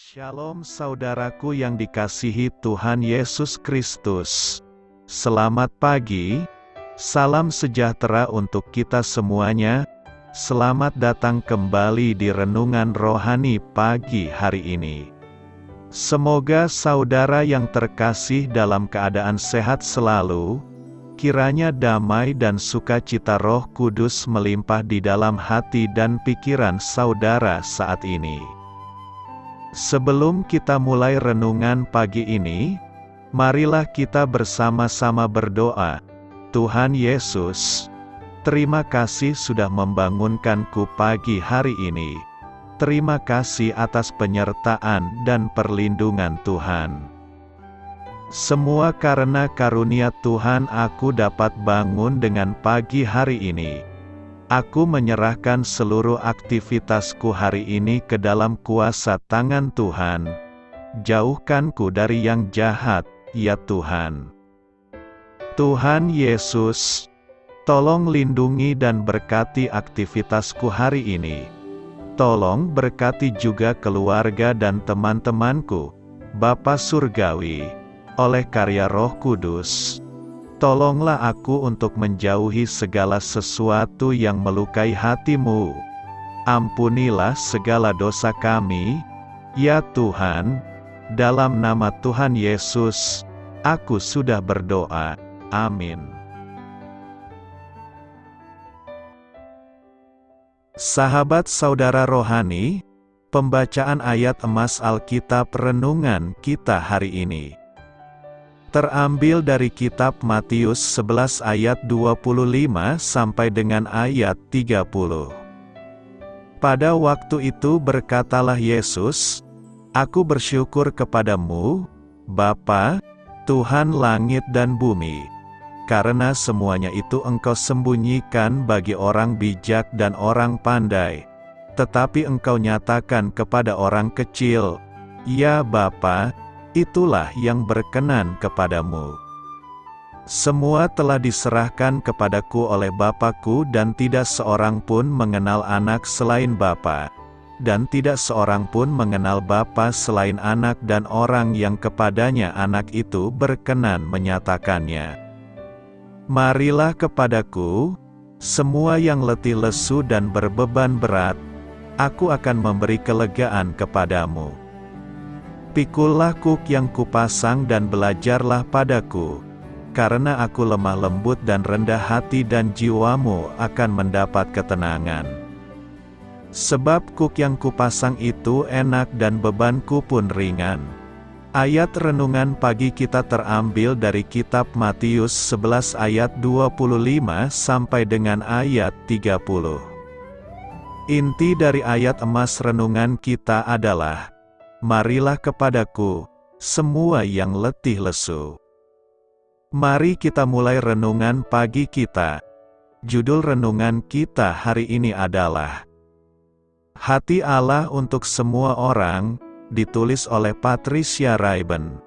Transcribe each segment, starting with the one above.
Shalom saudaraku yang dikasihi Tuhan Yesus Kristus. Selamat pagi, salam sejahtera untuk kita semuanya. Selamat datang kembali di Renungan Rohani pagi hari ini. Semoga saudara yang terkasih dalam keadaan sehat selalu. Kiranya damai dan sukacita Roh Kudus melimpah di dalam hati dan pikiran saudara saat ini. Sebelum kita mulai renungan pagi ini, marilah kita bersama-sama berdoa. Tuhan Yesus, terima kasih sudah membangunkanku pagi hari ini. Terima kasih atas penyertaan dan perlindungan Tuhan. Semua karena karunia Tuhan aku dapat bangun dengan pagi hari ini. Aku menyerahkan seluruh aktivitasku hari ini ke dalam kuasa tangan Tuhan. Jauhkanku dari yang jahat, ya Tuhan. Tuhan Yesus, tolong lindungi dan berkati aktivitasku hari ini. Tolong berkati juga keluarga dan teman-temanku, Bapa Surgawi, oleh karya Roh Kudus. Tolonglah aku untuk menjauhi segala sesuatu yang melukai hati-Mu. Ampunilah segala dosa kami, ya Tuhan. Dalam nama Tuhan Yesus, aku sudah berdoa. Amin. Sahabat saudara rohani, pembacaan ayat emas Alkitab renungan kita hari ini terambil dari kitab Matius 11 ayat 25 sampai dengan ayat 30. Pada waktu itu berkatalah Yesus, "Aku bersyukur kepadamu, Bapa, Tuhan langit dan bumi, karena semuanya itu Engkau sembunyikan bagi orang bijak dan orang pandai, tetapi Engkau nyatakan kepada orang kecil. Ya Bapa, itulah yang berkenan kepadamu. Semua telah diserahkan kepadaku oleh Bapa-Ku dan tidak seorang pun mengenal anak selain Bapa, dan tidak seorang pun mengenal Bapa selain anak dan orang yang kepadanya anak itu berkenan menyatakannya. Marilah kepadaku, semua yang letih lesu dan berbeban berat, aku akan memberi kelegaan kepadamu. Pikullah kuk yang kupasang dan belajarlah padaku, karena aku lemah lembut dan rendah hati dan jiwamu akan mendapat ketenangan. Sebab kuk yang kupasang itu enak dan bebanku pun ringan." Ayat renungan pagi kita terambil dari kitab Matius 11 ayat 25 sampai dengan ayat 30. Inti dari ayat emas renungan kita adalah, marilah kepadaku, semua yang letih lesu. Mari kita mulai renungan pagi kita. Judul renungan kita hari ini adalah Hati Allah untuk Semua Orang, ditulis oleh Patricia Raiben.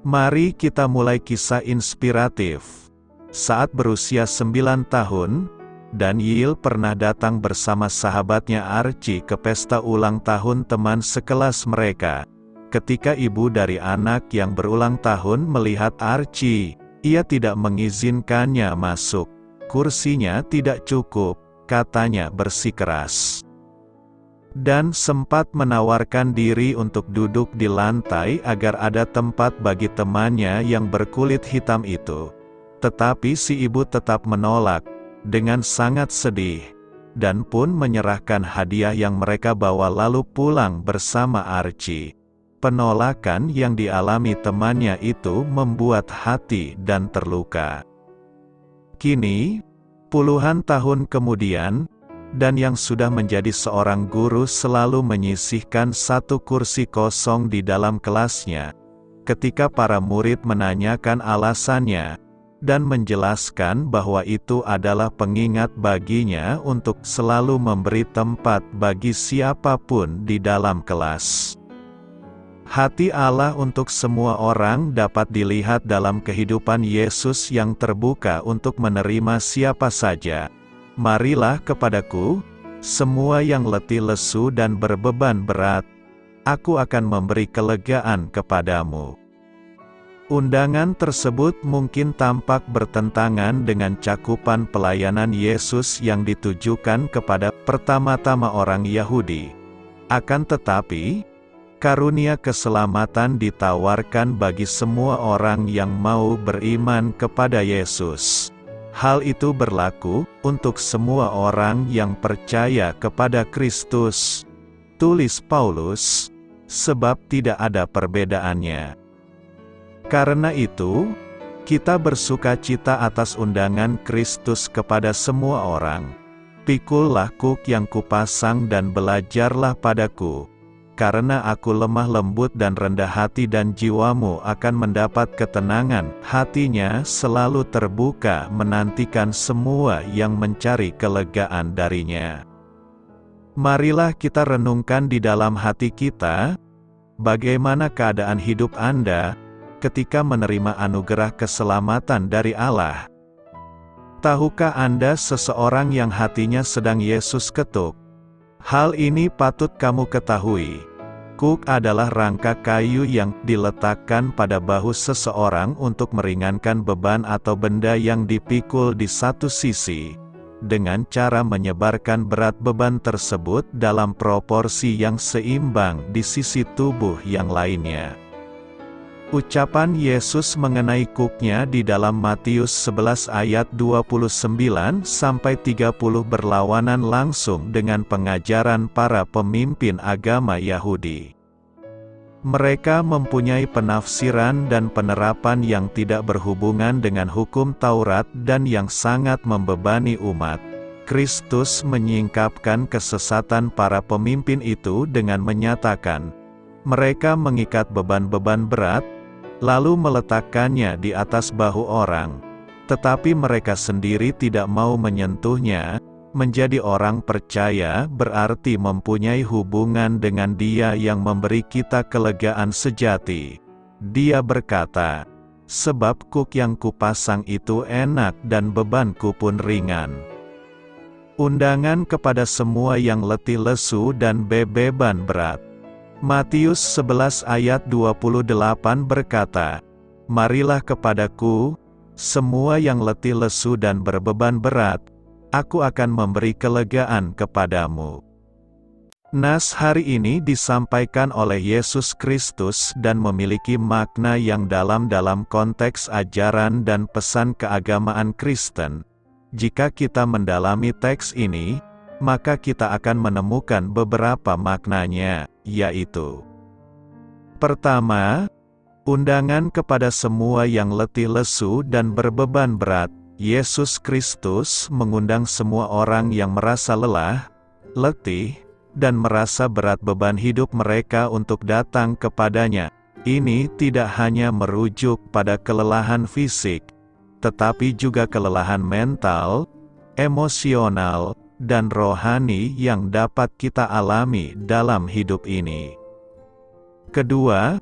Mari kita mulai kisah inspiratif. Saat berusia 9 tahun, Daniel pernah datang bersama sahabatnya Archie ke pesta ulang tahun teman sekelas mereka. Ketika ibu dari anak yang berulang tahun melihat Archie, ia tidak mengizinkannya masuk. Kursinya tidak cukup, katanya bersikeras. Dan sempat menawarkan diri untuk duduk di lantai agar ada tempat bagi temannya yang berkulit hitam itu. Tetapi si ibu tetap menolak dengan sangat sedih, dan pun menyerahkan hadiah yang mereka bawa lalu pulang bersama Archie. Penolakan yang dialami temannya itu membuat hati dan terluka. Kini, puluhan tahun kemudian, dan yang sudah menjadi seorang guru selalu menyisihkan satu kursi kosong di dalam kelasnya. Ketika para murid menanyakan alasannya, dan menjelaskan bahwa itu adalah pengingat baginya untuk selalu memberi tempat bagi siapapun di dalam kelas. Hati Allah untuk semua orang dapat dilihat dalam kehidupan Yesus yang terbuka untuk menerima siapa saja. Marilah kepadaku, semua yang letih lesu dan berbeban berat, aku akan memberi kelegaan kepadamu. Undangan tersebut mungkin tampak bertentangan dengan cakupan pelayanan Yesus yang ditujukan kepada pertama-tama orang Yahudi. Akan tetapi, karunia keselamatan ditawarkan bagi semua orang yang mau beriman kepada Yesus. Hal itu berlaku untuk semua orang yang percaya kepada Kristus. Tulis Paulus, sebab tidak ada perbedaannya. Karena itu, kita bersukacita atas undangan Kristus kepada semua orang. Pikullah kuk yang kupasang dan belajarlah padaku, karena aku lemah lembut dan rendah hati dan jiwamu akan mendapat ketenangan. Hatinya selalu terbuka menantikan semua yang mencari kelegaan darinya. Marilah kita renungkan di dalam hati kita, bagaimana keadaan hidup Anda ketika menerima anugerah keselamatan dari Allah. Tahukah Anda seseorang yang hatinya sedang Yesus ketuk? Hal ini patut kamu ketahui. Kuk adalah rangka kayu yang diletakkan pada bahu seseorang untuk meringankan beban atau benda yang dipikul di satu sisi, dengan cara menyebarkan berat beban tersebut dalam proporsi yang seimbang di sisi tubuh yang lainnya. Ucapan Yesus mengenai kuknya di dalam Matius 11 ayat 29-30 berlawanan langsung dengan pengajaran para pemimpin agama Yahudi. Mereka mempunyai penafsiran dan penerapan yang tidak berhubungan dengan hukum Taurat dan yang sangat membebani umat. Kristus menyingkapkan kesesatan para pemimpin itu dengan menyatakan, mereka mengikat beban-beban berat, lalu meletakkannya di atas bahu orang, tetapi mereka sendiri tidak mau menyentuhnya. Menjadi orang percaya berarti mempunyai hubungan dengan Dia yang memberi kita kelegaan sejati. Dia berkata, sebab kuk yang kupasang itu enak dan bebanku pun ringan. Undangan kepada semua yang letih lesu dan beban berat. Matius 11 ayat 28 berkata, marilah kepadaku, semua yang letih lesu dan berbeban berat, aku akan memberi kelegaan kepadamu. Nas hari ini disampaikan oleh Yesus Kristus dan memiliki makna yang dalam konteks ajaran dan pesan keagamaan Kristen. Jika kita mendalami teks ini, maka kita akan menemukan beberapa maknanya, yaitu: pertama, undangan kepada semua yang letih lesu dan berbeban berat. Yesus Kristus mengundang semua orang yang merasa lelah, letih, dan merasa berat beban hidup mereka untuk datang kepadanya. Ini tidak hanya merujuk pada kelelahan fisik, tetapi juga kelelahan mental, emosional, dan rohani yang dapat kita alami dalam hidup ini. Kedua,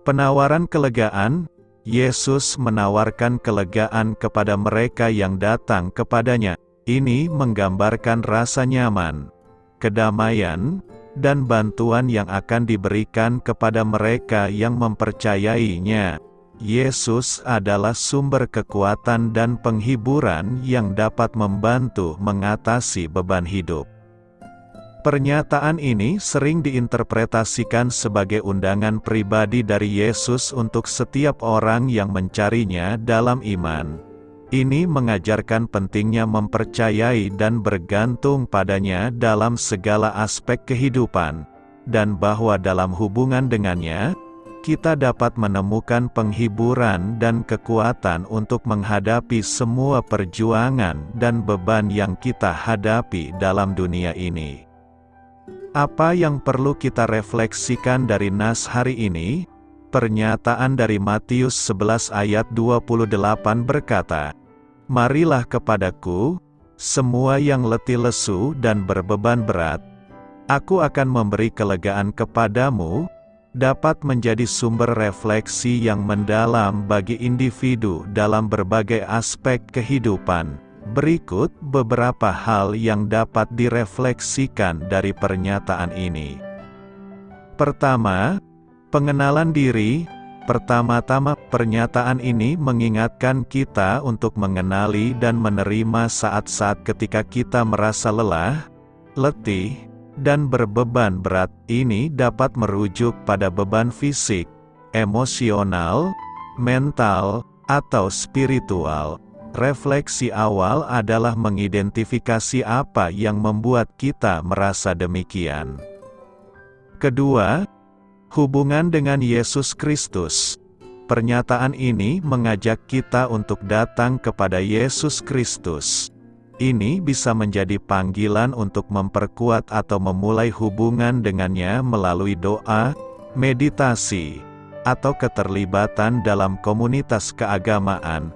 penawaran kelegaan. Yesus menawarkan kelegaan kepada mereka yang datang kepadanya. Ini menggambarkan rasa nyaman, kedamaian, dan bantuan yang akan diberikan kepada mereka yang mempercayainya. Yesus adalah sumber kekuatan dan penghiburan yang dapat membantu mengatasi beban hidup. Pernyataan ini sering diinterpretasikan sebagai undangan pribadi dari Yesus untuk setiap orang yang mencarinya dalam iman. Ini mengajarkan pentingnya mempercayai dan bergantung padanya dalam segala aspek kehidupan, dan bahwa dalam hubungan dengannya, kita dapat menemukan penghiburan dan kekuatan untuk menghadapi semua perjuangan dan beban yang kita hadapi dalam dunia ini. Apa yang perlu kita refleksikan dari nas hari ini? Pernyataan dari Matius 11 ayat 28 berkata, marilah kepadaku, semua yang letih lesu dan berbeban berat, aku akan memberi kelegaan kepadamu, dapat menjadi sumber refleksi yang mendalam bagi individu dalam berbagai aspek kehidupan. Berikut beberapa hal yang dapat direfleksikan dari pernyataan ini. Pertama, pengenalan diri. Pertama-tama, pernyataan ini mengingatkan kita untuk mengenali dan menerima saat-saat ketika kita merasa lelah, letih, dan berbeban berat. Ini dapat merujuk pada beban fisik, emosional, mental, atau spiritual. Refleksi awal adalah mengidentifikasi apa yang membuat kita merasa demikian. Kedua, hubungan dengan Yesus Kristus. Pernyataan ini mengajak kita untuk datang kepada Yesus Kristus. Ini bisa menjadi panggilan untuk memperkuat atau memulai hubungan dengannya melalui doa, meditasi, atau keterlibatan dalam komunitas keagamaan.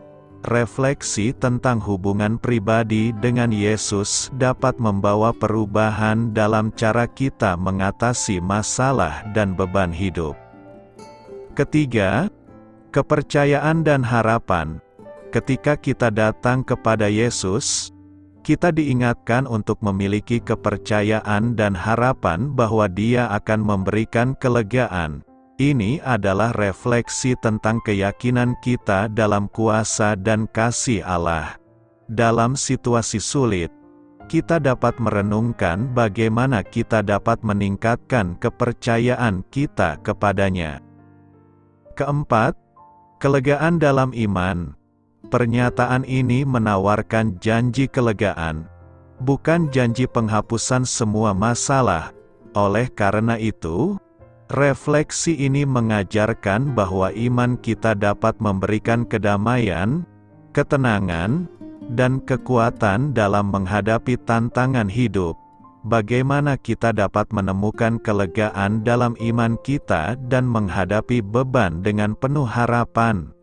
Refleksi tentang hubungan pribadi dengan Yesus dapat membawa perubahan dalam cara kita mengatasi masalah dan beban hidup. Ketiga, kepercayaan dan harapan. Ketika kita datang kepada Yesus, kita diingatkan untuk memiliki kepercayaan dan harapan bahwa Dia akan memberikan kelegaan. Ini adalah refleksi tentang keyakinan kita dalam kuasa dan kasih Allah. Dalam situasi sulit, kita dapat merenungkan bagaimana kita dapat meningkatkan kepercayaan kita kepadanya. Keempat, kelegaan dalam iman. Pernyataan ini menawarkan janji kelegaan, bukan janji penghapusan semua masalah. Oleh karena itu, refleksi ini mengajarkan bahwa iman kita dapat memberikan kedamaian, ketenangan, dan kekuatan dalam menghadapi tantangan hidup. Bagaimana kita dapat menemukan kelegaan dalam iman kita dan menghadapi beban dengan penuh harapan?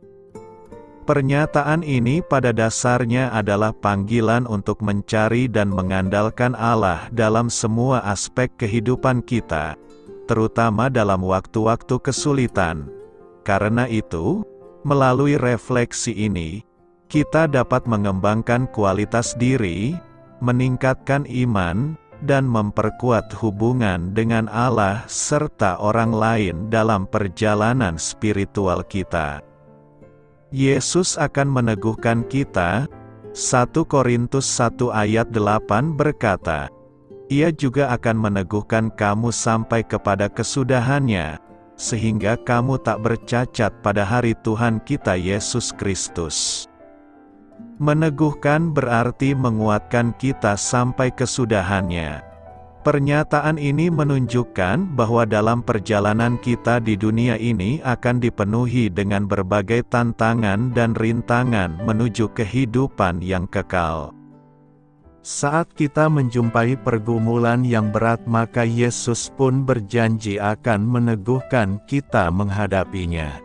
Pernyataan ini pada dasarnya adalah panggilan untuk mencari dan mengandalkan Allah dalam semua aspek kehidupan kita, terutama dalam waktu-waktu kesulitan. Karena itu, melalui refleksi ini, kita dapat mengembangkan kualitas diri, meningkatkan iman, dan memperkuat hubungan dengan Allah serta orang lain dalam perjalanan spiritual kita. Yesus akan meneguhkan kita. 1 Korintus 1 ayat 8 berkata, Ia juga akan meneguhkan kamu sampai kepada kesudahannya, sehingga kamu tak bercacat pada hari Tuhan kita Yesus Kristus. Meneguhkan berarti menguatkan kita sampai kesudahannya. Pernyataan ini menunjukkan bahwa dalam perjalanan kita di dunia ini akan dipenuhi dengan berbagai tantangan dan rintangan menuju kehidupan yang kekal. Saat kita menjumpai pergumulan yang berat, maka Yesus pun berjanji akan meneguhkan kita menghadapinya.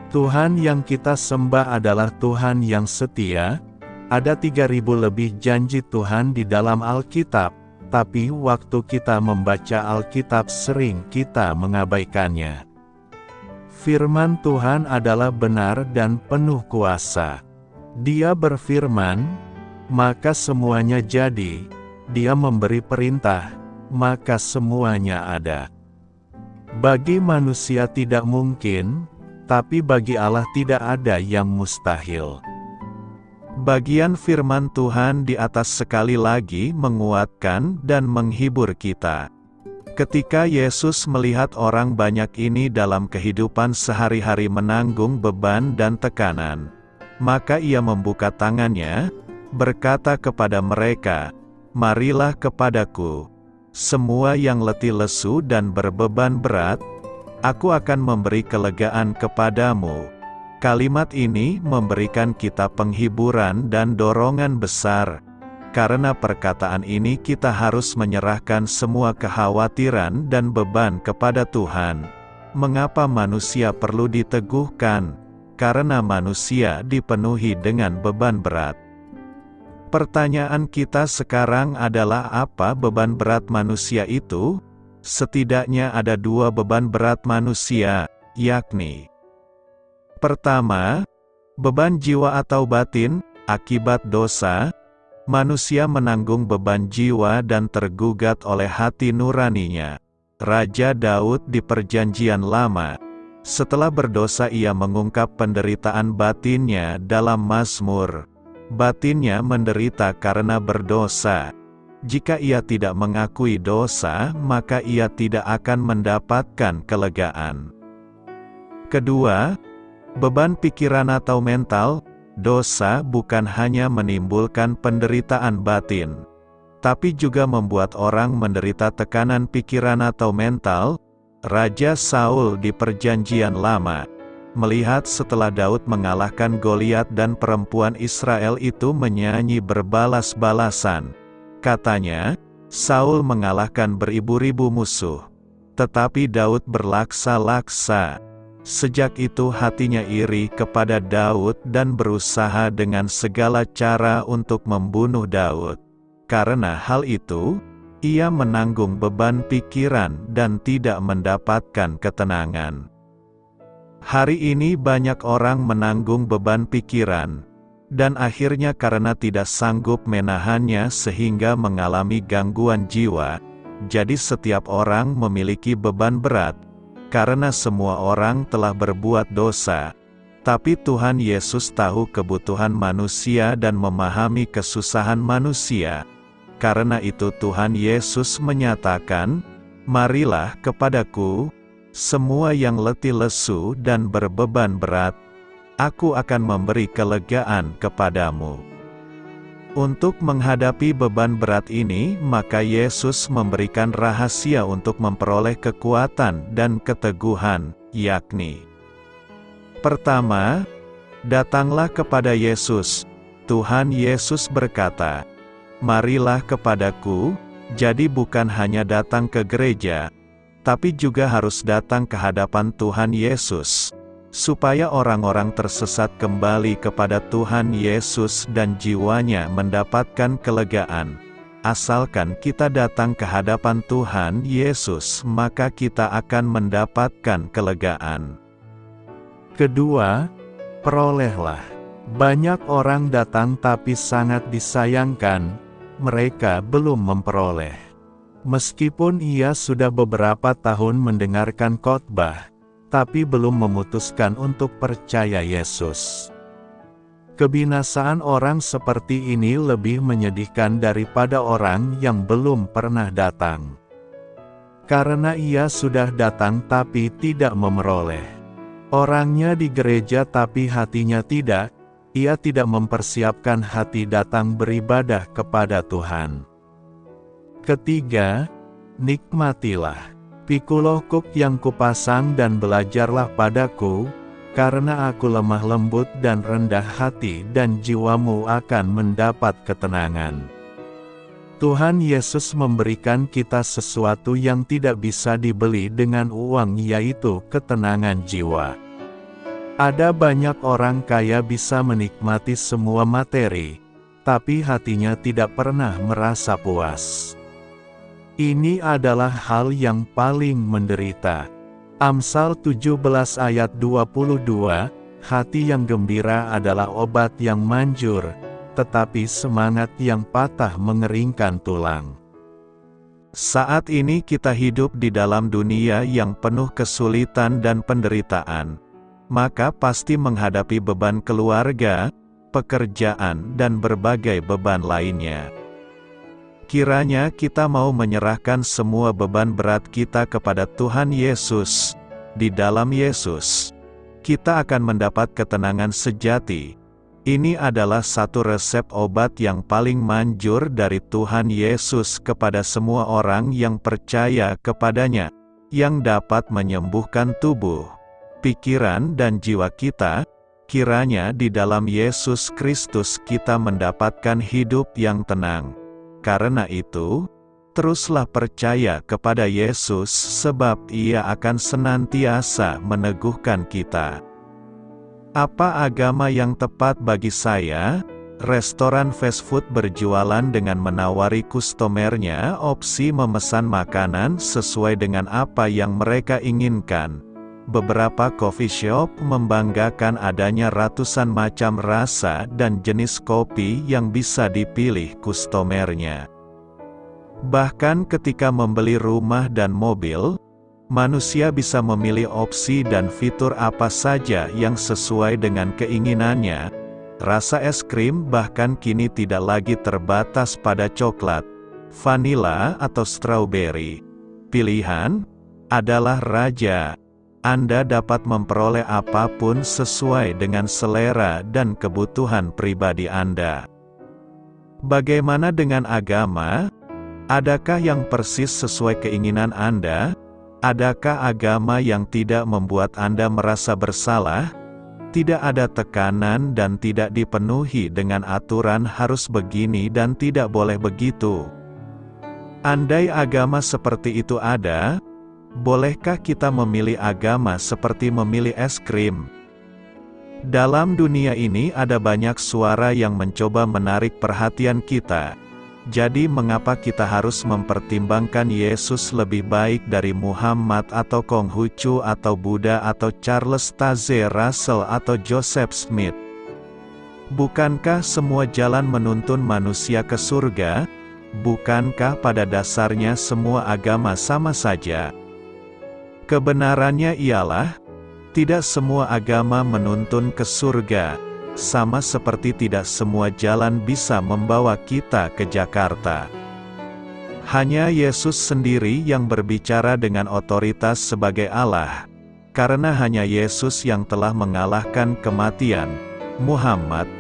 Tuhan yang kita sembah adalah Tuhan yang setia. Ada 3.000 lebih janji Tuhan di dalam Alkitab, tapi waktu kita membaca Alkitab sering kita mengabaikannya. Firman Tuhan adalah benar dan penuh kuasa. Dia berfirman, maka semuanya jadi. Dia memberi perintah, maka semuanya ada. Bagi manusia tidak mungkin, tapi bagi Allah tidak ada yang mustahil. Bagian firman Tuhan di atas sekali lagi menguatkan dan menghibur kita. Ketika Yesus melihat orang banyak ini dalam kehidupan sehari-hari menanggung beban dan tekanan, maka Ia membuka tangannya, berkata kepada mereka, "Marilah kepadaku, semua yang letih lesu dan berbeban berat, aku akan memberi kelegaan kepadamu." Kalimat ini memberikan kita penghiburan dan dorongan besar. Karena perkataan ini kita harus menyerahkan semua kekhawatiran dan beban kepada Tuhan. Mengapa manusia perlu diteguhkan? Karena manusia dipenuhi dengan beban berat. Pertanyaan kita sekarang adalah, apa beban berat manusia itu? Setidaknya ada 2 beban berat manusia, yakni: pertama, beban jiwa atau batin. Akibat dosa, manusia menanggung beban jiwa dan tergugat oleh hati nuraninya. Raja Daud di Perjanjian Lama. Setelah berdosa ia mengungkap penderitaan batinnya dalam Mazmur. Batinnya menderita karena berdosa. Jika ia tidak mengakui dosa, maka ia tidak akan mendapatkan kelegaan. Kedua, beban pikiran atau mental. Dosa bukan hanya menimbulkan penderitaan batin, tapi juga membuat orang menderita tekanan pikiran atau mental. Raja Saul di Perjanjian Lama melihat setelah Daud mengalahkan Goliat dan perempuan Israel itu menyanyi berbalas-balasan. Katanya, Saul mengalahkan beribu-ribu musuh, tetapi Daud berlaksa-laksa. Sejak itu hatinya iri kepada Daud dan berusaha dengan segala cara untuk membunuh Daud. Karena hal itu, ia menanggung beban pikiran dan tidak mendapatkan ketenangan. Hari ini banyak orang menanggung beban pikiran, dan akhirnya karena tidak sanggup menahannya sehingga mengalami gangguan jiwa. Jadi setiap orang memiliki beban berat, karena semua orang telah berbuat dosa. Tapi Tuhan Yesus tahu kebutuhan manusia dan memahami kesusahan manusia. Karena itu Tuhan Yesus menyatakan, "Marilah kepadaku, semua yang letih lesu dan berbeban berat, Aku akan memberi kelegaan kepadamu." Untuk menghadapi beban berat ini, maka Yesus memberikan rahasia untuk memperoleh kekuatan dan keteguhan, yakni: pertama, datanglah kepada Yesus. Tuhan Yesus berkata, "Marilah kepadaku," jadi bukan hanya datang ke gereja, tapi juga harus datang ke hadapan Tuhan Yesus, supaya orang-orang tersesat kembali kepada Tuhan Yesus dan jiwanya mendapatkan kelegaan. Asalkan kita datang ke hadapan Tuhan Yesus, maka kita akan mendapatkan kelegaan. Kedua, perolehlah. Banyak orang datang tapi sangat disayangkan, mereka belum memperoleh. Meskipun ia sudah beberapa tahun mendengarkan khotbah, tapi belum memutuskan untuk percaya Yesus. Kebinasaan orang seperti ini lebih menyedihkan daripada orang yang belum pernah datang. Karena ia sudah datang tapi tidak memperoleh. Orangnya di gereja tapi hatinya tidak, ia tidak mempersiapkan hati datang beribadah kepada Tuhan. Ketiga, nikmatilah. Pikulah kuk yang kupasang dan belajarlah padaku, karena aku lemah lembut dan rendah hati dan jiwamu akan mendapat ketenangan. Tuhan Yesus memberikan kita sesuatu yang tidak bisa dibeli dengan uang, yaitu ketenangan jiwa. Ada banyak orang kaya bisa menikmati semua materi, tapi hatinya tidak pernah merasa puas. Ini adalah hal yang paling menderita. Amsal 17 ayat 22, hati yang gembira adalah obat yang manjur, tetapi semangat yang patah mengeringkan tulang. Saat ini kita hidup di dalam dunia yang penuh kesulitan dan penderitaan. Maka pasti menghadapi beban keluarga, pekerjaan dan berbagai beban lainnya. Kiranya kita mau menyerahkan semua beban berat kita kepada Tuhan Yesus. Di dalam Yesus, kita akan mendapat ketenangan sejati. Ini adalah satu resep obat yang paling manjur dari Tuhan Yesus kepada semua orang yang percaya kepadanya, yang dapat menyembuhkan tubuh, pikiran dan jiwa kita. Kiranya di dalam Yesus Kristus kita mendapatkan hidup yang tenang. Karena itu, teruslah percaya kepada Yesus sebab Ia akan senantiasa meneguhkan kita. Apa agama yang tepat bagi saya? Restoran fast food berjualan dengan menawari kustomernya opsi memesan makanan sesuai dengan apa yang mereka inginkan. Beberapa coffee shop membanggakan adanya ratusan macam rasa dan jenis kopi yang bisa dipilih kustomernya. Bahkan ketika membeli rumah dan mobil, manusia bisa memilih opsi dan fitur apa saja yang sesuai dengan keinginannya. Rasa es krim bahkan kini tidak lagi terbatas pada coklat, vanila atau strawberry. Pilihan adalah raja. Anda dapat memperoleh apapun sesuai dengan selera dan kebutuhan pribadi Anda. Bagaimana dengan agama? Adakah yang persis sesuai keinginan Anda? Adakah agama yang tidak membuat Anda merasa bersalah? Tidak ada tekanan dan tidak dipenuhi dengan aturan harus begini dan tidak boleh begitu. Andai agama seperti itu ada, bolehkah kita memilih agama seperti memilih es krim? Dalam dunia ini ada banyak suara yang mencoba menarik perhatian kita. Jadi mengapa kita harus mempertimbangkan Yesus lebih baik dari Muhammad atau Konghucu atau Buddha atau Charles Taze Russell atau Joseph Smith? Bukankah semua jalan menuntun manusia ke surga? Bukankah pada dasarnya semua agama sama saja? Kebenarannya ialah, tidak semua agama menuntun ke surga. Sama seperti tidak semua jalan bisa membawa kita ke Jakarta. Hanya Yesus sendiri yang berbicara dengan otoritas sebagai Allah. Karena hanya Yesus yang telah mengalahkan kematian. Muhammad,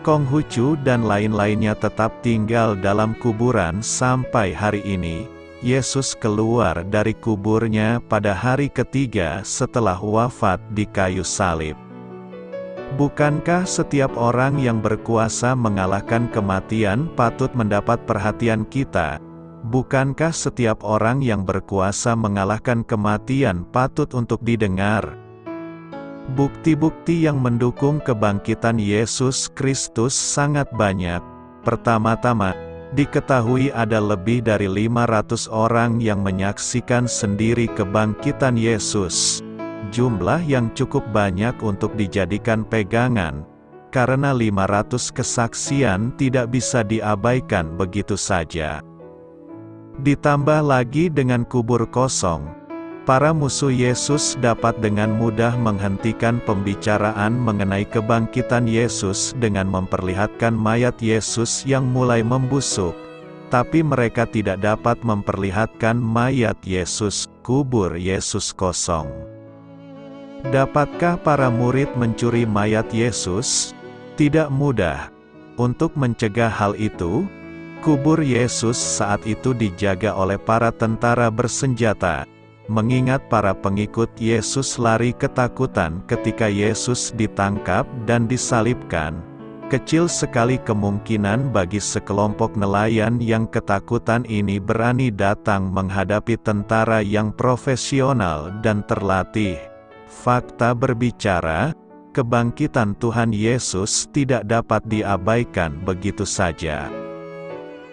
Konghucu dan lain-lainnya tetap tinggal dalam kuburan sampai hari ini. Yesus keluar dari kuburnya pada hari ketiga setelah wafat di kayu salib. Bukankah setiap orang yang berkuasa mengalahkan kematian patut mendapat perhatian kita? Bukankah setiap orang yang berkuasa mengalahkan kematian patut untuk didengar? Bukti-bukti yang mendukung kebangkitan Yesus Kristus sangat banyak. Pertama-tama, diketahui ada lebih dari 500 orang yang menyaksikan sendiri kebangkitan Yesus. Jumlah yang cukup banyak untuk dijadikan pegangan, karena 500 kesaksian tidak bisa diabaikan begitu saja. Ditambah lagi dengan kubur kosong, para musuh Yesus dapat dengan mudah menghentikan pembicaraan mengenai kebangkitan Yesus dengan memperlihatkan mayat Yesus yang mulai membusuk, tapi mereka tidak dapat memperlihatkan mayat Yesus, kubur Yesus kosong. Dapatkah para murid mencuri mayat Yesus? Tidak mudah. Untuk mencegah hal itu, kubur Yesus saat itu dijaga oleh para tentara bersenjata, mengingat para pengikut Yesus lari ketakutan ketika Yesus ditangkap dan disalibkan. Kecil sekali kemungkinan bagi sekelompok nelayan yang ketakutan ini berani datang menghadapi tentara yang profesional dan terlatih. Fakta berbicara, kebangkitan Tuhan Yesus tidak dapat diabaikan begitu saja.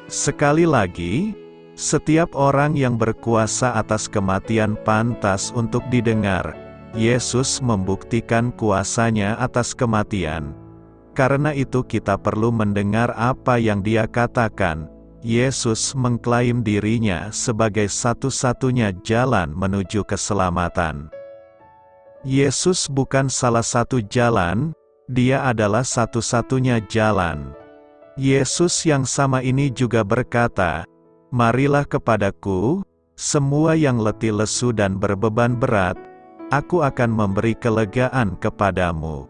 Sekali lagi, setiap orang yang berkuasa atas kematian pantas untuk didengar. Yesus membuktikan kuasanya atas kematian. Karena itu kita perlu mendengar apa yang Dia katakan. Yesus mengklaim dirinya sebagai satu-satunya jalan menuju keselamatan. Yesus bukan salah satu jalan, Dia adalah satu-satunya jalan. Yesus yang sama ini juga berkata, "Marilah kepadaku, semua yang letih lesu dan berbeban berat, aku akan memberi kelegaan kepadamu."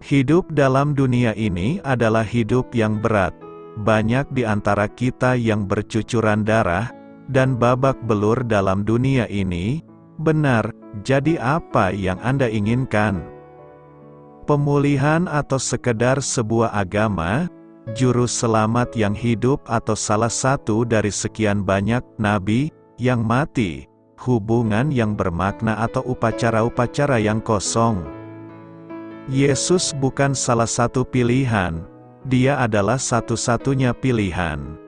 Hidup dalam dunia ini adalah hidup yang berat. Banyak di antara kita yang bercucuran darah, dan babak belur dalam dunia ini. Benar, jadi apa yang Anda inginkan? Pemulihan atau sekedar sebuah agama, juru selamat yang hidup atau salah satu dari sekian banyak nabi yang mati, hubungan yang bermakna atau upacara-upacara yang kosong? Yesus bukan salah satu pilihan, Dia adalah satu-satunya pilihan.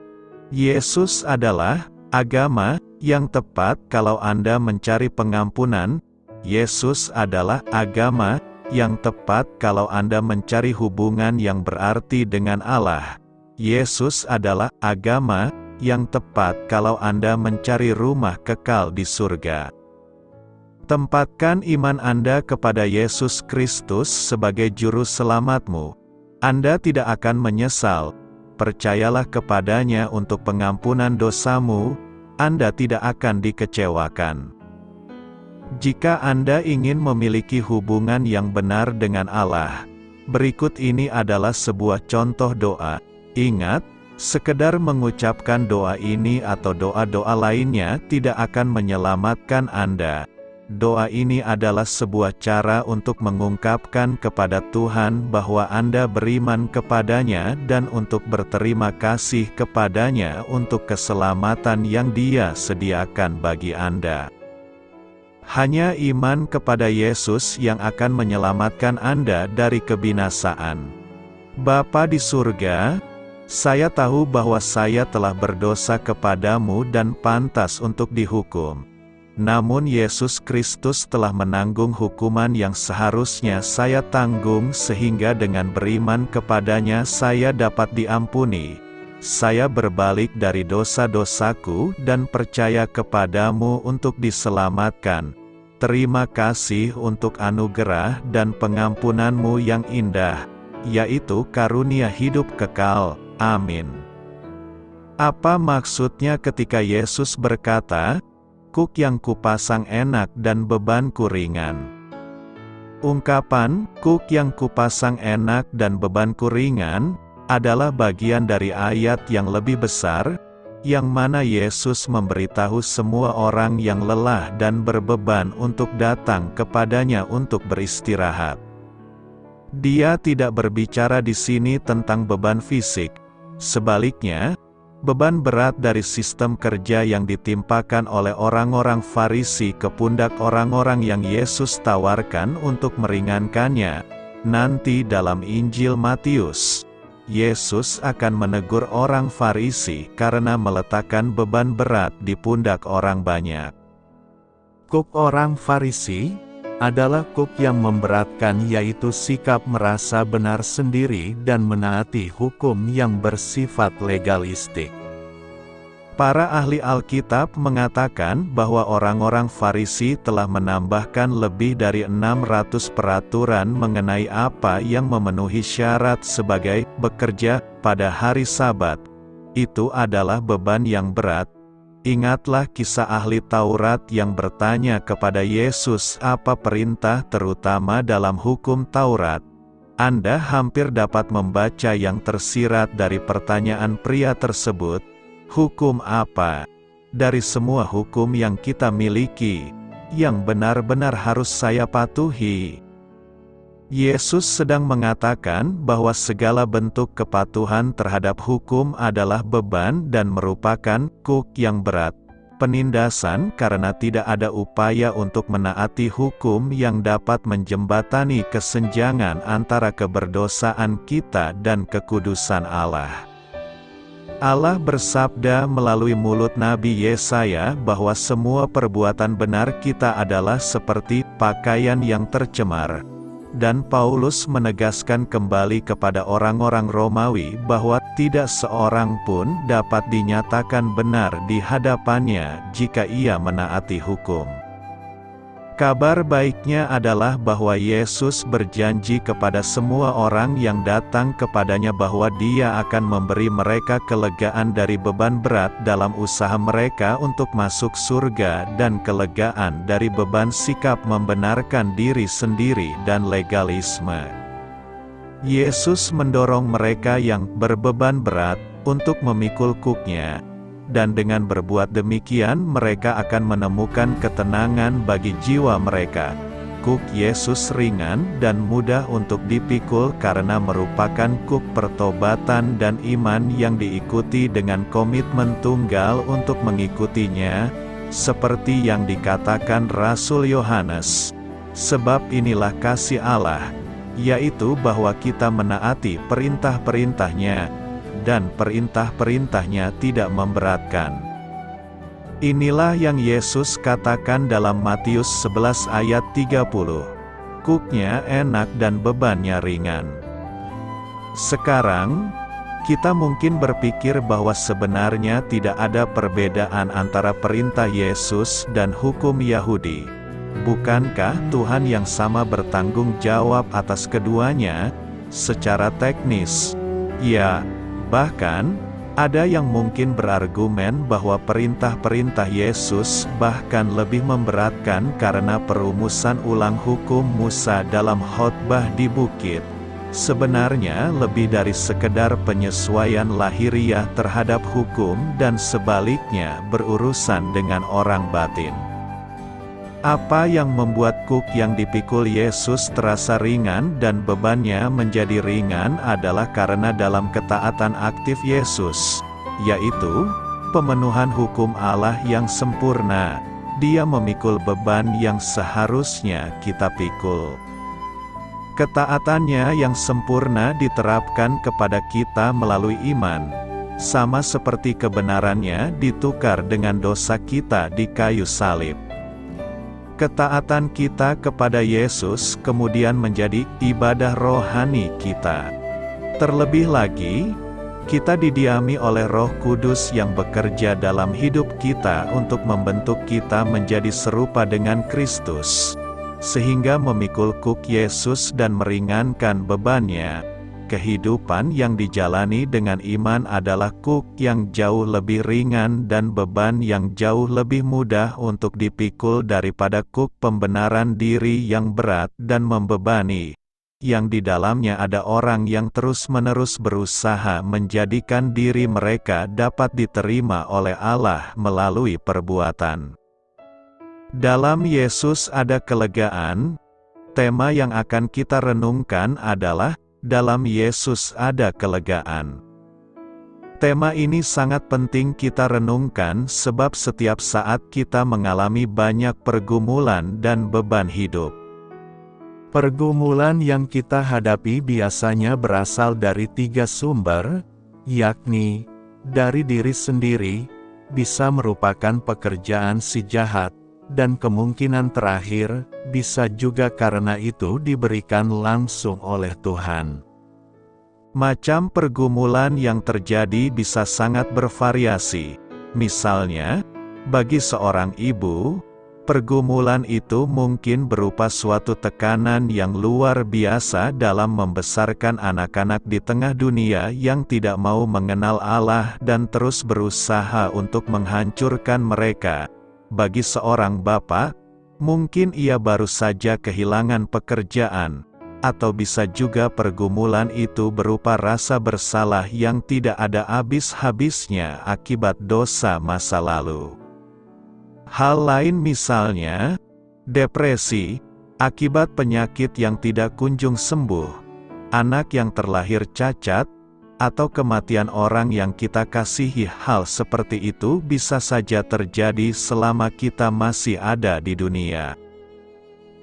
Yesus adalah agama yang tepat kalau Anda mencari pengampunan. Yesus adalah agama yang tepat kalau Anda mencari hubungan yang berarti dengan Allah. Yesus adalah agama yang tepat kalau Anda mencari rumah kekal di surga. Tempatkan iman Anda kepada Yesus Kristus sebagai juru selamatmu. Anda tidak akan menyesal. Percayalah kepadanya untuk pengampunan dosamu, Anda tidak akan dikecewakan. Jika Anda ingin memiliki hubungan yang benar dengan Allah, berikut ini adalah sebuah contoh doa. Ingat, sekedar mengucapkan doa ini atau doa-doa lainnya tidak akan menyelamatkan Anda. Doa ini adalah sebuah cara untuk mengungkapkan kepada Tuhan bahwa Anda beriman kepadanya dan untuk berterima kasih kepadanya untuk keselamatan yang Dia sediakan bagi Anda. Hanya iman kepada Yesus yang akan menyelamatkan Anda dari kebinasaan. Bapa di surga, saya tahu bahwa saya telah berdosa kepadamu dan pantas untuk dihukum. Namun Yesus Kristus telah menanggung hukuman yang seharusnya saya tanggung sehingga dengan beriman kepadanya saya dapat diampuni. Saya berbalik dari dosa-dosaku dan percaya kepadamu untuk diselamatkan. Terima kasih untuk anugerah dan pengampunanmu yang indah, yaitu karunia hidup kekal. Amin. Apa maksudnya ketika Yesus berkata, "Kuk yang kupasang enak dan bebanku ringan"? Ungkapan, "Kuk yang kupasang enak dan bebanku ringan", adalah bagian dari ayat yang lebih besar, yang mana Yesus memberitahu semua orang yang lelah dan berbeban untuk datang kepadanya untuk beristirahat. Dia tidak berbicara di sini tentang beban fisik. Sebaliknya, beban berat dari sistem kerja yang ditimpakan oleh orang-orang Farisi ke pundak orang-orang yang Yesus tawarkan untuk meringankannya. Nanti dalam Injil Matius, Yesus akan menegur orang Farisi karena meletakkan beban berat di pundak orang banyak. Kuk orang Farisi adalah kuk yang memberatkan, yaitu sikap merasa benar sendiri dan menaati hukum yang bersifat legalistik. Para ahli Alkitab mengatakan bahwa orang-orang Farisi telah menambahkan lebih dari 600 peraturan mengenai apa yang memenuhi syarat sebagai bekerja pada hari Sabat. Itu adalah beban yang berat. Ingatlah kisah ahli Taurat yang bertanya kepada Yesus apa perintah terutama dalam hukum Taurat. Anda hampir dapat membaca yang tersirat dari pertanyaan pria tersebut. Hukum apa? Dari semua hukum yang kita miliki, yang benar-benar harus saya patuhi? Yesus sedang mengatakan bahwa segala bentuk kepatuhan terhadap hukum adalah beban dan merupakan kuk yang berat. Penindasan karena tidak ada upaya untuk menaati hukum yang dapat menjembatani kesenjangan antara keberdosaan kita dan kekudusan Allah. Allah bersabda melalui mulut Nabi Yesaya bahwa semua perbuatan benar kita adalah seperti pakaian yang tercemar. Dan Paulus menegaskan kembali kepada orang-orang Romawi bahwa tidak seorang pun dapat dinyatakan benar di hadapannya jika ia menaati hukum. Kabar baiknya adalah bahwa Yesus berjanji kepada semua orang yang datang kepadanya bahwa Dia akan memberi mereka kelegaan dari beban berat dalam usaha mereka untuk masuk surga dan kelegaan dari beban sikap membenarkan diri sendiri dan legalisme. Yesus mendorong mereka yang berbeban berat untuk memikul kuknya. Dan dengan berbuat demikian mereka akan menemukan ketenangan bagi jiwa mereka. Kuk Yesus ringan dan mudah untuk dipikul karena merupakan kuk pertobatan dan iman yang diikuti dengan komitmen tunggal untuk mengikutinya, seperti yang dikatakan Rasul Yohanes. Sebab inilah kasih Allah, yaitu bahwa kita menaati perintah-perintahnya, dan perintah-perintahnya tidak memberatkan. Inilah yang Yesus katakan dalam Matius 11 ayat 30. Kuknya enak dan bebannya ringan. Sekarang, Kita mungkin berpikir bahwa sebenarnya tidak ada perbedaan antara perintah Yesus dan hukum Yahudi. Bukankah Tuhan yang sama bertanggung jawab atas keduanya, secara teknis? Ya, bahkan, ada yang mungkin berargumen bahwa perintah-perintah Yesus bahkan lebih memberatkan karena perumusan ulang hukum Musa dalam khotbah di bukit. Sebenarnya lebih dari sekedar penyesuaian lahiriah terhadap hukum dan sebaliknya berurusan dengan orang batin. Apa yang membuat kuk yang dipikul Yesus terasa ringan dan bebannya menjadi ringan adalah karena dalam ketaatan aktif Yesus, yaitu pemenuhan hukum Allah yang sempurna, Dia memikul beban yang seharusnya kita pikul. Ketaatannya yang sempurna diterapkan kepada kita melalui iman, sama seperti kebenarannya ditukar dengan dosa kita di kayu salib. Ketaatan kita kepada Yesus kemudian menjadi ibadah rohani kita. Terlebih lagi, kita didiami oleh Roh Kudus yang bekerja dalam hidup kita untuk membentuk kita menjadi serupa dengan Kristus, sehingga memikul kuk Yesus dan meringankan bebannya. Kehidupan yang dijalani dengan iman adalah kuk yang jauh lebih ringan dan beban yang jauh lebih mudah untuk dipikul daripada kuk pembenaran diri yang berat dan membebani, yang di dalamnya ada orang yang terus-menerus berusaha menjadikan diri mereka dapat diterima oleh Allah melalui perbuatan. Dalam Yesus ada kelegaan. Tema yang akan kita renungkan adalah dalam Yesus ada kelegaan. Tema ini sangat penting kita renungkan sebab setiap saat kita mengalami banyak pergumulan dan beban hidup. Pergumulan yang kita hadapi biasanya berasal dari 3 sumber, yakni dari diri sendiri, bisa merupakan pekerjaan si jahat, dan kemungkinan terakhir, bisa juga karena itu diberikan langsung oleh Tuhan. Macam pergumulan yang terjadi bisa sangat bervariasi. Misalnya, bagi seorang ibu, pergumulan itu mungkin berupa suatu tekanan yang luar biasa dalam membesarkan anak-anak di tengah dunia yang tidak mau mengenal Allah dan terus berusaha untuk menghancurkan mereka. Bagi seorang bapak, mungkin ia baru saja kehilangan pekerjaan, atau bisa juga pergumulan itu berupa rasa bersalah yang tidak ada habis-habisnya akibat dosa masa lalu. Hal lain misalnya, depresi, akibat penyakit yang tidak kunjung sembuh, anak yang terlahir cacat, atau kematian orang yang kita kasihi. Hal seperti itu bisa saja terjadi selama kita masih ada di dunia.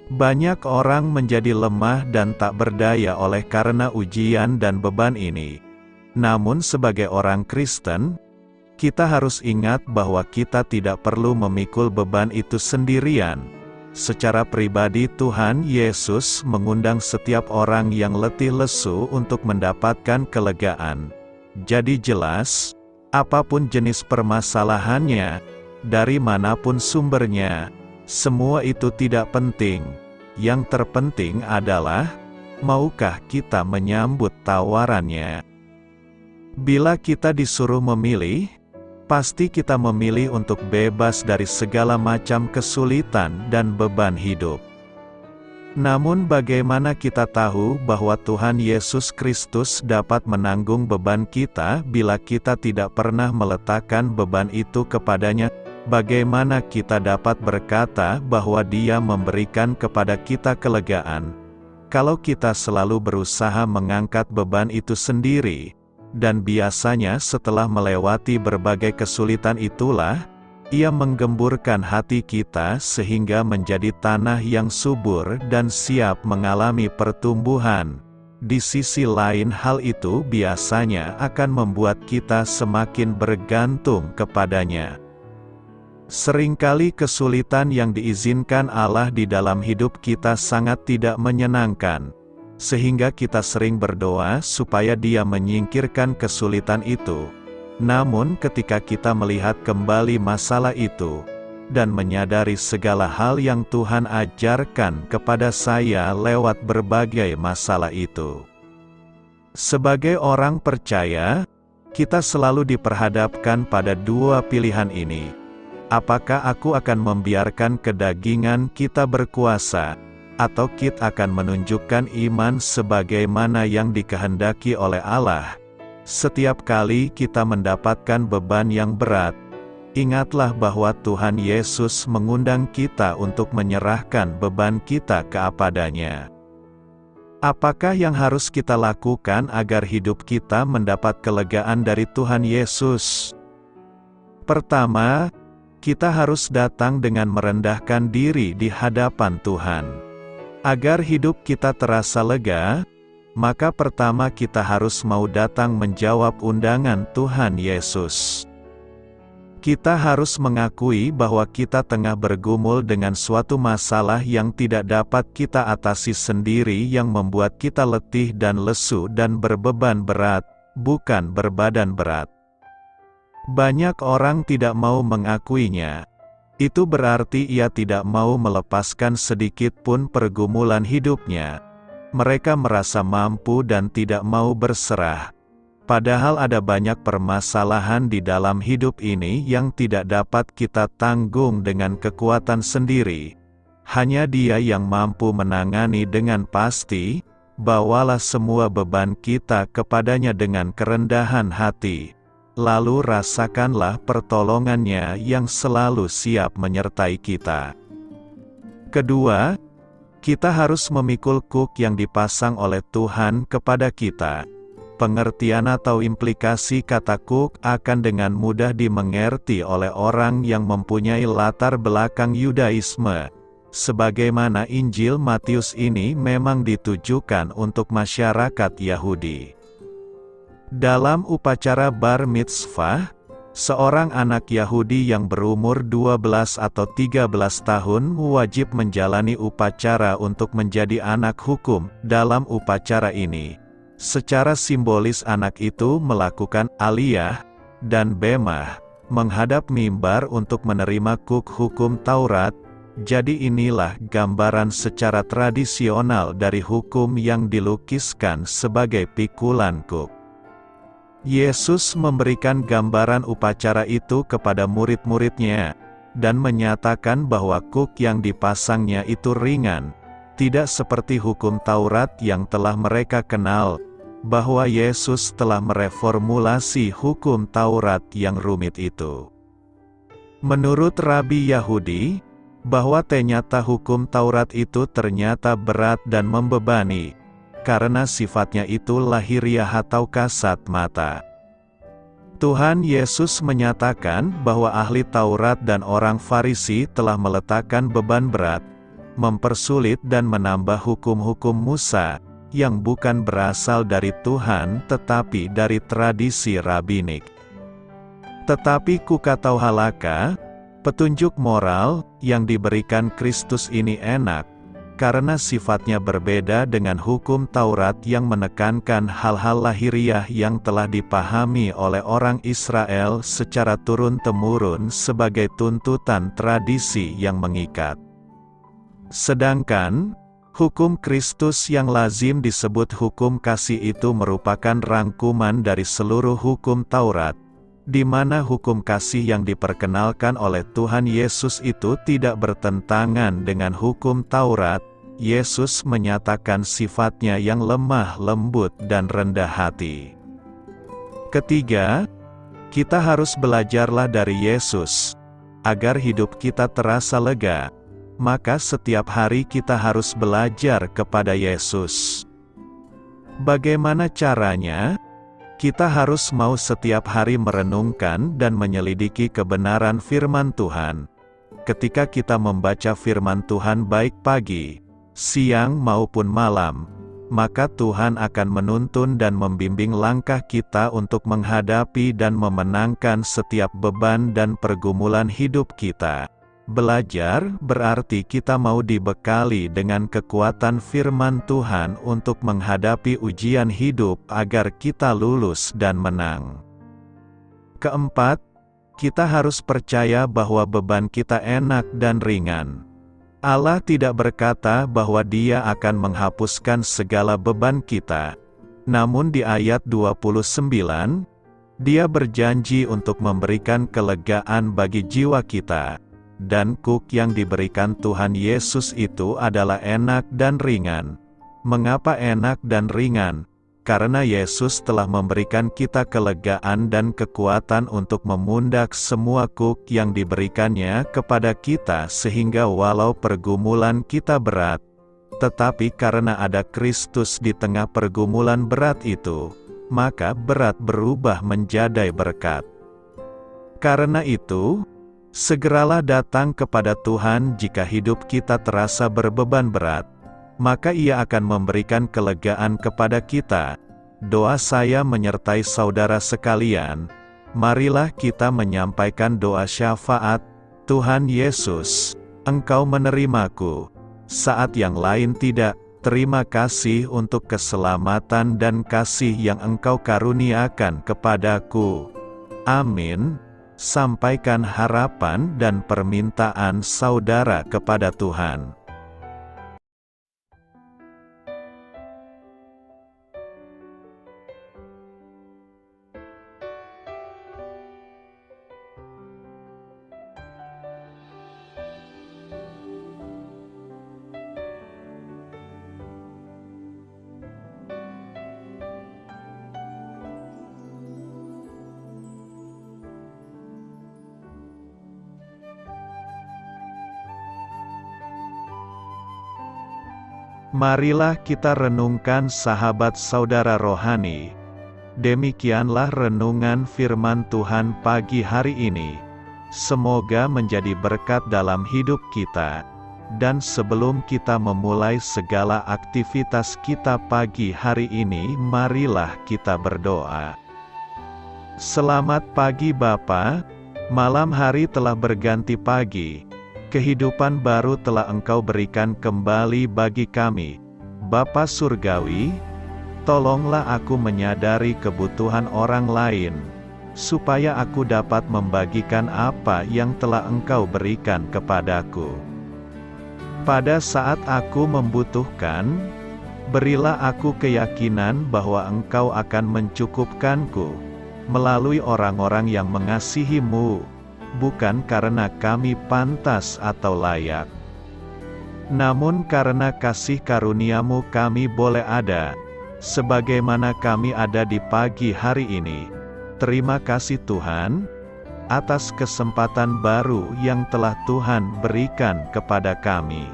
Banyak orang menjadi lemah dan tak berdaya oleh karena ujian dan beban ini. Namun sebagai orang Kristen, kita harus ingat bahwa kita tidak perlu memikul beban itu sendirian. Secara pribadi Tuhan Yesus mengundang setiap orang yang letih lesu untuk mendapatkan kelegaan. Jadi jelas, apapun jenis permasalahannya, dari manapun sumbernya, semua itu tidak penting. Yang terpenting adalah, maukah kita menyambut tawarannya? Bila kita disuruh memilih, pasti kita memilih untuk bebas dari segala macam kesulitan dan beban hidup. Namun bagaimana kita tahu bahwa Tuhan Yesus Kristus dapat menanggung beban kita bila kita tidak pernah meletakkan beban itu kepadanya? Bagaimana kita dapat berkata bahwa Dia memberikan kepada kita kelegaan, kalau kita selalu berusaha mengangkat beban itu sendiri? Dan biasanya setelah melewati berbagai kesulitan itulah, Ia menggemburkan hati kita sehingga menjadi tanah yang subur dan siap mengalami pertumbuhan. Di sisi lain hal itu biasanya akan membuat kita semakin bergantung kepadanya. Seringkali kesulitan yang diizinkan Allah di dalam hidup kita sangat tidak menyenangkan. sehingga kita sering berdoa supaya Dia menyingkirkan kesulitan itu. Namun ketika kita melihat kembali masalah itu, dan menyadari segala hal yang Tuhan ajarkan kepada saya lewat berbagai masalah itu. Sebagai orang percaya, kita selalu diperhadapkan pada dua pilihan ini. Apakah aku akan membiarkan kedagingan kita berkuasa, atau kita akan menunjukkan iman sebagaimana yang dikehendaki oleh Allah? Setiap kali kita mendapatkan beban yang berat, ingatlah bahwa Tuhan Yesus mengundang kita untuk menyerahkan beban kita kepadanya. Apakah yang harus kita lakukan agar hidup kita mendapat kelegaan dari Tuhan Yesus? Pertama, kita harus datang dengan merendahkan diri di hadapan Tuhan. Agar hidup kita terasa lega, maka pertama kita harus mau datang menjawab undangan Tuhan Yesus. Kita harus mengakui bahwa kita tengah bergumul dengan suatu masalah yang tidak dapat kita atasi sendiri, yang membuat kita letih dan lesu dan berbeban berat, bukan berbadan berat. Banyak orang tidak mau mengakuinya. Itu berarti ia tidak mau melepaskan sedikit pun pergumulan hidupnya. Mereka merasa mampu dan tidak mau berserah. Padahal ada banyak permasalahan di dalam hidup ini yang tidak dapat kita tanggung dengan kekuatan sendiri. Hanya Dia yang mampu menangani dengan pasti. Bawalah semua beban kita kepadanya dengan kerendahan hati. Lalu rasakanlah pertolongannya yang selalu siap menyertai kita. Kedua, kita harus memikul kuk yang dipasang oleh Tuhan kepada kita. Pengertian atau implikasi kata kuk akan dengan mudah dimengerti oleh orang yang mempunyai latar belakang Yudaisme. Sebagaimana Injil Matius ini memang ditujukan untuk masyarakat Yahudi. Dalam upacara bar mitzvah, seorang anak Yahudi yang berumur 12 atau 13 tahun wajib menjalani upacara untuk menjadi anak hukum. Dalam upacara ini, secara simbolis anak itu melakukan aliyah dan bemah, menghadap mimbar untuk menerima kuk hukum Taurat. Jadi inilah gambaran secara tradisional dari hukum yang dilukiskan sebagai pikulan kuk. Yesus memberikan gambaran upacara itu kepada murid-muridnya, dan menyatakan bahwa kuk yang dipasangnya itu ringan, tidak seperti hukum Taurat yang telah mereka kenal, bahwa Yesus telah mereformulasi hukum Taurat yang rumit itu. Menurut Rabi Yahudi, bahwa ternyata hukum Taurat itu ternyata berat dan membebani, karena sifatnya itu lahiriah atau kasat mata. Tuhan Yesus menyatakan bahwa ahli Taurat dan orang Farisi telah meletakkan beban berat, mempersulit dan menambah hukum-hukum Musa, yang bukan berasal dari Tuhan tetapi dari tradisi rabinik. Tetapi kuk atau halakha, petunjuk moral, yang diberikan Kristus ini enak, karena sifatnya berbeda dengan hukum Taurat yang menekankan hal-hal lahiriah yang telah dipahami oleh orang Israel secara turun-temurun sebagai tuntutan tradisi yang mengikat. Sedangkan, hukum Kristus yang lazim disebut hukum kasih itu merupakan rangkuman dari seluruh hukum Taurat, di mana hukum kasih yang diperkenalkan oleh Tuhan Yesus itu tidak bertentangan dengan hukum Taurat. Yesus menyatakan sifatnya yang lemah lembut dan rendah hati. Ketiga, kita harus belajarlah dari Yesus, agar hidup kita terasa lega. Maka setiap hari kita harus belajar kepada Yesus. Bagaimana caranya? Kita harus mau setiap hari merenungkan dan menyelidiki kebenaran firman Tuhan. Ketika kita membaca firman Tuhan baik pagi, siang maupun malam, maka Tuhan akan menuntun dan membimbing langkah kita untuk menghadapi dan memenangkan setiap beban dan pergumulan hidup kita. Belajar berarti kita mau dibekali dengan kekuatan firman Tuhan untuk menghadapi ujian hidup agar kita lulus dan menang. Keempat, kita harus percaya bahwa beban kita enak dan ringan. Allah tidak berkata bahwa Dia akan menghapuskan segala beban kita. Namun di ayat 29, Dia berjanji untuk memberikan kelegaan bagi jiwa kita. Dan kuk yang diberikan Tuhan Yesus itu adalah enak dan ringan. Mengapa enak dan ringan? Karena Yesus telah memberikan kita kelegaan dan kekuatan untuk memundak semua kuk yang diberikannya kepada kita sehingga walau pergumulan kita berat, tetapi karena ada Kristus di tengah pergumulan berat itu, maka berat berubah menjadi berkat. Karena itu, segeralah datang kepada Tuhan jika hidup kita terasa berbeban berat, maka Ia akan memberikan kelegaan kepada kita. Doa saya menyertai saudara sekalian. Marilah kita menyampaikan doa syafaat. Tuhan Yesus, Engkau menerimaku. Saat yang lain tidak, terima kasih untuk keselamatan dan kasih yang Engkau karuniakan kepadaku. Amin. Sampaikan harapan dan permintaan saudara kepada Tuhan. Marilah kita renungkan sahabat saudara rohani. Demikianlah renungan firman Tuhan pagi hari ini. Semoga menjadi berkat dalam hidup kita. Dan sebelum kita memulai segala aktivitas kita pagi hari ini, marilah kita berdoa. Selamat pagi Bapa, malam hari telah berganti pagi. Kehidupan baru telah Engkau berikan kembali bagi kami. Bapa Surgawi, tolonglah aku menyadari kebutuhan orang lain, supaya aku dapat membagikan apa yang telah Engkau berikan kepadaku. Pada saat aku membutuhkan, berilah aku keyakinan bahwa Engkau akan mencukupkanku, melalui orang-orang yang mengasihi-Mu, bukan karena kami pantas atau layak, namun karena kasih karunia-Mu kami boleh ada, sebagaimana kami ada di pagi hari ini. Terima kasih Tuhan, atas kesempatan baru yang telah Tuhan berikan kepada kami,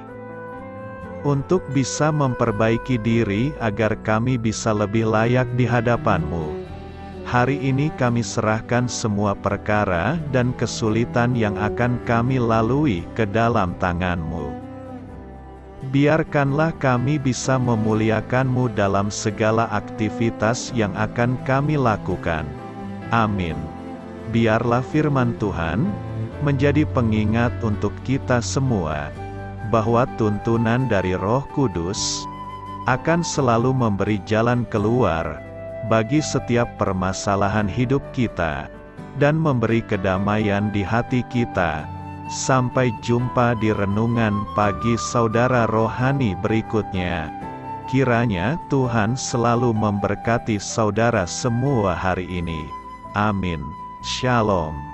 untuk bisa memperbaiki diri agar kami bisa lebih layak di hadapan-Mu. Hari ini kami serahkan semua perkara dan kesulitan yang akan kami lalui ke dalam tangan-Mu. Biarkanlah kami bisa memuliakan-Mu dalam segala aktivitas yang akan kami lakukan. Amin. Biarlah firman Tuhan menjadi pengingat untuk kita semua, bahwa tuntunan dari Roh Kudus akan selalu memberi jalan keluar bagi setiap permasalahan hidup kita, dan memberi kedamaian di hati kita. Sampai jumpa di renungan pagi saudara rohani berikutnya. Kiranya Tuhan selalu memberkati saudara semua hari ini. Amin. Shalom.